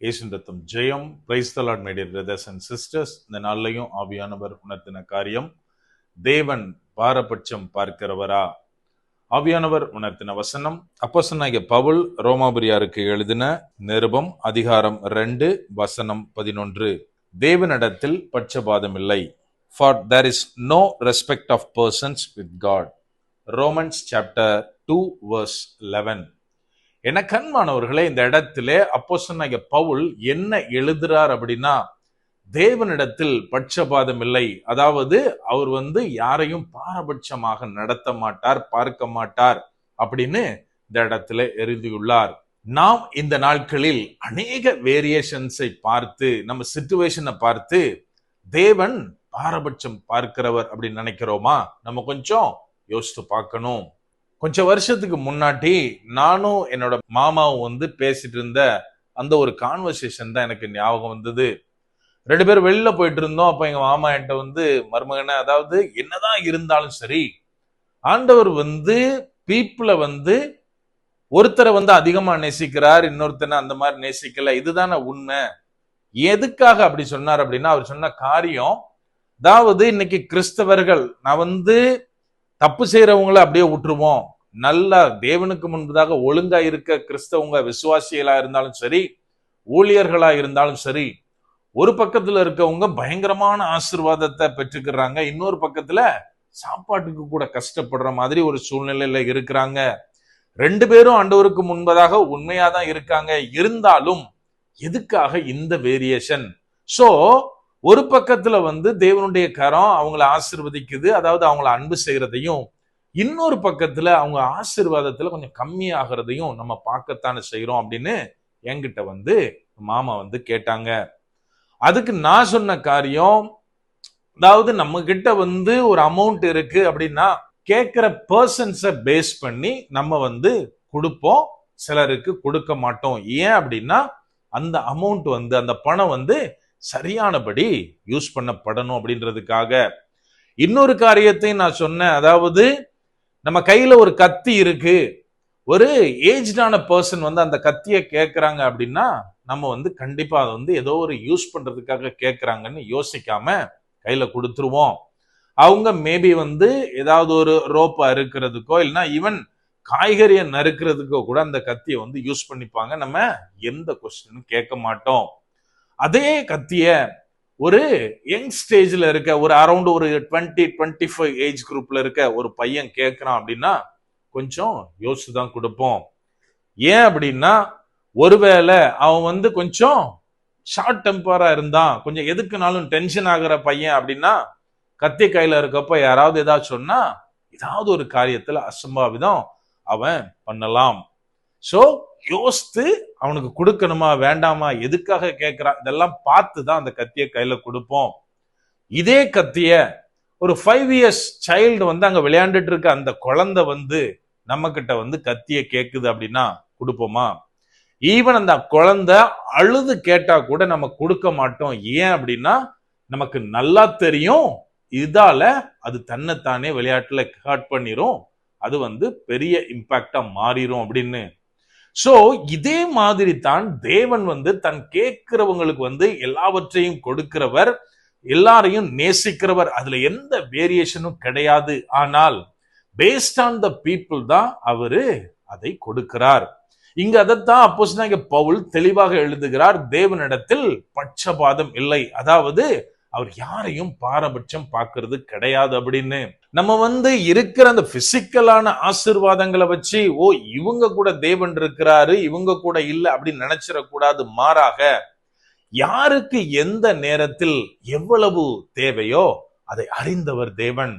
இயேசுவின் ரத்தம் ஜெயம். Praise the lord my dear brothers and sisters. இந்த நாள்லையும் ஆவியானவர் உணர்த்தின காரியம், தேவன் பாரபட்சம் பார்க்கிறவரா? ஆவியானவர் உணர்த்தின வசனம், அப்போஸ்தலனாகிய பவுல் ரோமாபுரியாருக்கு எழுதின நிருபம் அதிகாரம் 2 வசனம் 11. தேவனிடத்தில் பட்சபாதம் இல்லை. For there is no respect of persons with God. Romans chapter 2 verse 11. என கண்மானவர்களே, இந்த இடத்திலே அப்போஸ்தலனாகிய பவுல் என்ன எழுதுறார் அப்படின்னா, தேவனிடத்தில் பட்சபாதம் இல்லை. அதாவது அவர் யாரையும் பாரபட்சமாக நடத்த மாட்டார், பார்க்க மாட்டார் அப்படின்னு இந்த இடத்துல எழுதியுள்ளார். நாம் இந்த நாட்களில் அநேக வேரியேஷன்ஸை பார்த்து, நம்ம சிச்சுவேஷனை பார்த்து தேவன் பாரபட்சம் பார்க்கிறவர் அப்படின்னு நினைக்கிறோமா? நம்ம கொஞ்சம் யோசித்து பார்க்கணும். கொஞ்சம் வருஷத்துக்கு முன்னாடி நானும் என்னோட மாமாவும் பேசிட்டு இருந்த அந்த ஒரு கான்வர்சேஷன் தான் எனக்கு ஞாபகம் வந்தது. 2 பேரும் வெளியில போயிட்டு இருந்தோம். அப்ப எங்க மாமா என்கிட்ட மருமகனை, அதாவது என்னதான் இருந்தாலும் சரி, ஆண்டவர் பீப்புளை ஒருத்தரை அதிகமா நேசிக்கிறார், இன்னொருத்தனை அந்த மாதிரி நேசிக்கல. இதுதானே உண்மை. எதுக்காக அப்படி சொன்னார் அப்படின்னா, அவர் சொன்ன காரியம், அதாவது இன்னைக்கு கிறிஸ்தவர்கள், நான் தப்பு செய்யறவங்களை அப்படியே விட்டுருவோம், நல்லா தேவனுக்கு முன்பதாக ஒழுங்கா இருக்க கிறிஸ்தவங்க, விசுவாசிகளா இருந்தாலும் சரி, ஊழியர்களா இருந்தாலும் சரி, ஒரு பக்கத்துல இருக்கவங்க பயங்கரமான ஆசீர்வாதத்தை பெற்றுக்கிறாங்க, இன்னொரு பக்கத்துல சாப்பாட்டுக்கு கூட கஷ்டப்படுற மாதிரி ஒரு சூழ்நிலையில இருக்கிறாங்க. 2 பேரும் ஆண்டவருக்கு முன்பதாக உண்மையாதான் இருக்காங்க. இருந்தாலும் எதுக்காக இந்த வேரியேஷன்? சோ ஒரு பக்கத்துல தேவனுடைய கரம் அவங்கள ஆசீர்வதிக்குது, அதாவது அவங்கள அன்பு செய்யறதையும், இன்னொரு பக்கத்துல அவங்க ஆசீர்வாதத்துல கொஞ்சம் கம்மியாகிறதையும் நம்ம பார்க்கத்தானே செய்யறோம் அப்படின்னு என்கிட்ட மாமா கேட்டாங்க. அதுக்கு நான் சொன்ன காரியம், அதாவது நம்ம கிட்ட ஒரு அமௌண்ட் இருக்கு அப்படின்னா, கேட்கிற பர்சன்ஸை பேஸ் பண்ணி நம்ம கொடுப்போம், சிலருக்கு கொடுக்க மாட்டோம். ஏன் அப்படின்னா, அந்த அமௌண்ட் அந்த பணம் சரியானபடி யூஸ் பண்ணப்படணும் அப்படின்றதுக்காக. இன்னொரு காரியத்தை நான் சொன்னேன், அதாவது நம்ம கையில ஒரு கத்தி இருக்கு, ஒரு ஏஜ்டான பர்சன் அந்த கத்தியை கேட்கறாங்க அப்படின்னா, நம்ம கண்டிப்பா அதை ஏதோ ஒரு யூஸ் பண்றதுக்காக கேட்கறாங்கன்னு யோசிக்காம கையில கொடுத்துருவோம். அவங்க மேபி ஏதாவது ஒரு ரோப்பை அறுக்கிறதுக்கோ இல்லைன்னா ஈவன் காய்கறியை நறுக்கிறதுக்கோ கூட அந்த கத்தியை யூஸ் பண்ணிப்பாங்க. நம்ம எந்த கொஸ்டினும் கேட்க மாட்டோம். அதே கத்திய ஒரு யங் ஸ்டேஜ்ல இருக்க, ஒரு அரௌண்ட் ஒரு 20-25 ஏஜ் குரூப்ல இருக்க ஒரு பையன் கேட்கிறான் அப்படின்னா கொஞ்சம் யோசிச்சுதான் கொடுப்போம். ஏன் அப்படின்னா, ஒருவேளை அவன் கொஞ்சம் ஷார்ட் டெம்பரா இருந்தான், கொஞ்சம் எதுக்குனாலும் டென்ஷன் ஆகுற பையன் அப்படின்னா, கத்தி கையில இருக்கப்ப யாராவது ஏதாவது சொன்னா ஏதாவது ஒரு காரியத்துல அசம்பாவிதம் அவன் பண்ணலாம். சோ யோசித்து அவனுக்கு கொடுக்கணுமா வேண்டாமா, எதுக்காக கேட்கிறான், இதெல்லாம் பார்த்துதான் அந்த கத்தியை கையில கொடுப்போம். இதே கத்திய ஒரு 5 இயர்ஸ் சைல்டு அங்க விளையாண்டுட்டு இருக்க அந்த குழந்தை நம்ம கிட்ட கத்திய கேக்குது அப்படின்னா கொடுப்போமா? ஈவன் அந்த குழந்தை அழுது கேட்டா கூட நம்ம கொடுக்க மாட்டோம். ஏன் அப்படின்னா, நமக்கு நல்லா தெரியும் இதால அது தன்னைத்தானே விளையாட்டுல ஹர்ட் பண்ணிரும், அது பெரிய இம்பாக்டா மாறிடும் அப்படின்னு. சோ இதே மாதிரி தான் தேவன் தன் கேட்கிறவங்களுக்கு எல்லாவற்றையும் கொடுக்கிறவர், எல்லாரையும் நேசிக்கிறவர். அதுல எந்த வேரியேஷனும் கிடையாது. ஆனால் பேஸ்ட் ஆன் த பீப்புள் தான் அவரு அதை கொடுக்கிறார். இங்க அதைத்தான் அப்போஸ்தலனாகிய பவுல் தெளிவாக எழுதுகிறார், தேவனிடத்தில் பட்சபாதம் இல்லை. அதாவது அவர் யாரையும் பாரபட்சம் பார்க்கிறது கிடையாது அப்படின்னு. நம்ம இருக்கிற அந்த பிசிக்கலான ஆசீர்வாதங்களை வச்சு, ஓ இவங்க கூட தேவன் இருக்கிறாரு, இவங்க கூட இல்ல அப்படின்னு நினைச்சிடக்கூடாது. மாறாக யாருக்கு எந்த நேரத்தில் எவ்வளவு தேவையோ அதை அறிந்தவர் தேவன்.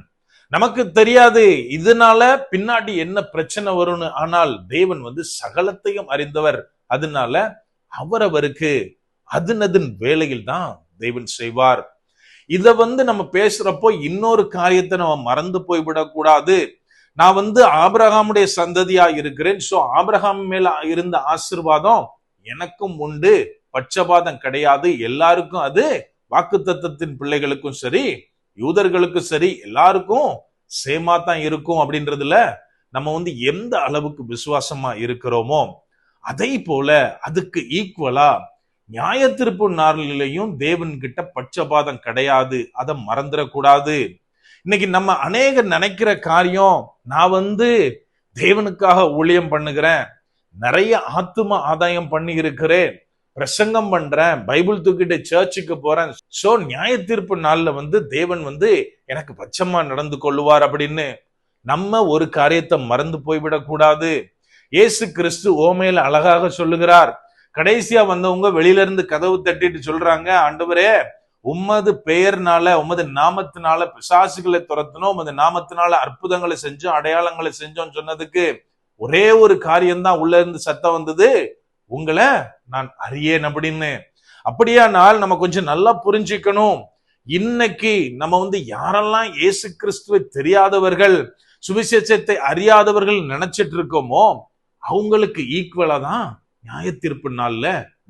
நமக்கு தெரியாது இதனால பின்னாடி என்ன பிரச்சனை வரும்னு, ஆனால் தேவன் சகலத்தையும் அறிந்தவர். அதனால அவரவருக்கு அதன் வேலையில் தான் தேவன் செய்வார். இத நம்ம பேசுறப்போ இன்னொரு காரியத்தை நம்ம மறந்து போய்விடக்கூடாது. நான் ஆபிரகாமுடைய சந்ததியா இருக்கிறேன். சோ ஆபிரகாம் மேல இருந்த ஆசீர்வாதம் எனக்கும் உண்டு, பட்சபாதம் கிடையாது. எல்லாருக்கும் அது வாக்குத்தத்தத்தின் பிள்ளைகளுக்கும் சரி, யூதர்களுக்கும் சரி, எல்லாருக்கும் சேமா தான் இருக்கும் அப்படின்றதுல நம்ம எந்த அளவுக்கு விசுவாசமா இருக்கிறோமோ, அதை போல அதுக்கு ஈக்குவலா நியாய தீர்ப்பு நாளிலையும் தேவன் கிட்ட பட்சபாதம் கிடையாது. அதை மறந்துடக்கூடாது. இன்னைக்கு நம்ம அநேகர் நினைக்கிற காரியம், நான் தேவனுக்காக ஊழியம் பண்ணுகிறேன், நிறைய ஆத்தும ஆதாயம் பண்ணி இருக்கிறேன், பிரசங்கம் பண்றேன், பைபிள் தூக்கிட்டு சர்ச்சுக்கு போறேன், சோ நியாய தீர்ப்பு நாள்ல தேவன் எனக்கு பட்சமா நடந்து கொள்ளுவார் அப்படின்னு நம்ம ஒரு காரியத்தை மறந்து போய்விடக் கூடாது. இயேசு கிறிஸ்து ஓமையில அழகாக சொல்லுகிறார். கடைசியா வந்தவங்க வெளியில இருந்து கதவு தட்டிட்டு சொல்றாங்க, ஆண்டவரே, உமது பெயர்னால, உமது நாமத்தினால பிசாசுகளை துரத்தணும், உமது நாமத்தினால அற்புதங்களை செஞ்சோம், அடையாளங்களை செஞ்சோம் சொன்னதுக்கு ஒரே ஒரு காரியம்தான் உள்ள இருந்து சத்தம் வந்தது, உங்களை நான் அறியேன் அப்படின்னு. அப்படியானால் நம்ம கொஞ்சம் நல்லா புரிஞ்சுக்கணும். இன்னைக்கு நம்ம யாரெல்லாம் இயேசு கிறிஸ்துவை தெரியாதவர்கள், சுவிசேஷத்தை அறியாதவர்கள் நினைச்சிட்டு இருக்கோமோ, அவங்களுக்கு ஈக்குவலா தான் நியாய தீர்ப்பு நாள்ல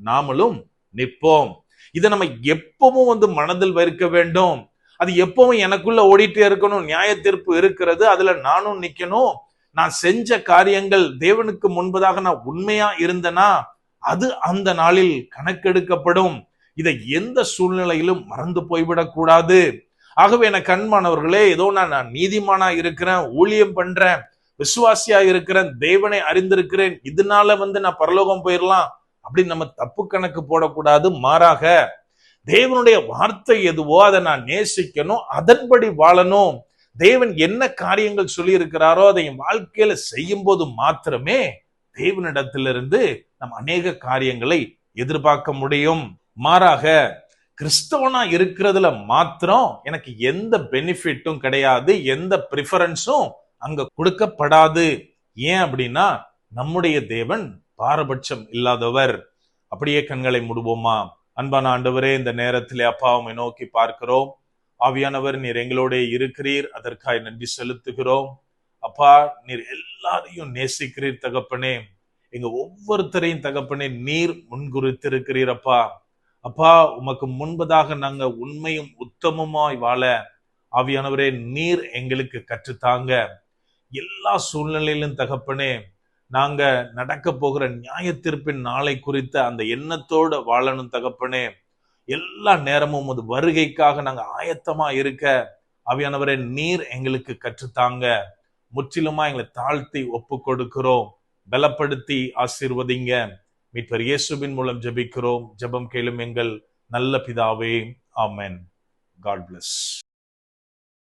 நாமளும் நிற்போம். இதை நம்ம எப்பவும் மனதில் வைக்க வேண்டும். அது எப்பவும் எனக்குள்ள ஓடிட்டே இருக்கணும். நியாய தீர்ப்பு இருக்கிறது, அதுல நானும் நிக்கணும். நான் செஞ்ச காரியங்கள் தேவனுக்கு முன்பதாக நான் உண்மையா இருந்தனா அது அந்த நாளில் கணக்கெடுக்கப்படும். இதை எந்த சூழ்நிலையிலும் மறந்து போய்விடக் கூடாது. ஆகவே எனக்கு அன்பானவர்களே, ஏதோ நான் நீதிமானா இருக்கிறேன், ஊழியம் பண்றேன், விசுவாசியா இருக்கிறேன், தேவனை அறிந்திருக்கிறேன், இதனால நான் பரலோகம் போயிடலாம் அப்படின்னு நம்ம தப்பு கணக்கு போடக்கூடாது. மாறாக தேவனுடைய வார்த்தை எதுவோ அதை நான் நேசிக்கணும், அதன்படி வாழணும். தேவன் என்ன காரியங்கள் சொல்லி இருக்கிறாரோ அதை என் வாழ்க்கையில செய்யும் போது மாத்திரமே தேவனிடத்திலிருந்து நம்ம அநேக காரியங்களை எதிர்பார்க்க முடியும். மாறாக கிறிஸ்தவனா இருக்கிறதுல மாத்திரம் எனக்கு எந்த பெனிஃபிட்டும் கிடையாது, எந்த ப்ரிஃபரன்ஸும் அங்க கொடுக்கப்படாது. ஏன் அப்படின்னா நம்முடைய தேவன் பாரபட்சம் இல்லாதவர். அப்படியே கண்களை மூடுவோமா? அன்பான ஆண்டவரே, இந்த நேரத்திலே அப்பா உம்மை நோக்கி பார்க்கிறோம். ஆவியானவர், நீர் எங்களோட இருக்கிறீர், அதற்காக நன்றி செலுத்துகிறோம். அப்பா, நீர் எல்லாரையும் நேசிக்கிறீர் தகப்பனே. எங்க ஒவ்வொருத்தரையும் தகப்பனே நீர் முன்குறித்திருக்கிறீர் அப்பா. அப்பா, உமக்கு முன்பதாக நாங்க உண்மையும் உத்தமமாய் வாழ ஆவியானவரே நீர் எங்களுக்கு கற்றுத்தாங்க. எல்லா சூழ்நிலையிலும் தகப்பனே நாங்க நடக்க போகிற நியாய தீர்ப்பின் நாளை குறித்த அந்த எண்ணத்தோடு வாழணும் தகப்பனே. எல்லா நேரமும் ஒரு வருகைக்காக நாங்க ஆயத்தமா இருக்க ஆவியானவரே நீர் எங்களுக்கு கற்றுத்தாங்க. முற்றிலுமா எங்களை தாழ்த்தி ஒப்பு கொடுக்கிறோம். பலப்படுத்தி ஆசீர்வதிங்க. மீட்பர் இயேசுவின் மூலம் ஜெபிக்கிறோம். ஜெபம் கேளும் எங்கள் நல்ல பிதாவே. ஆமென். God bless.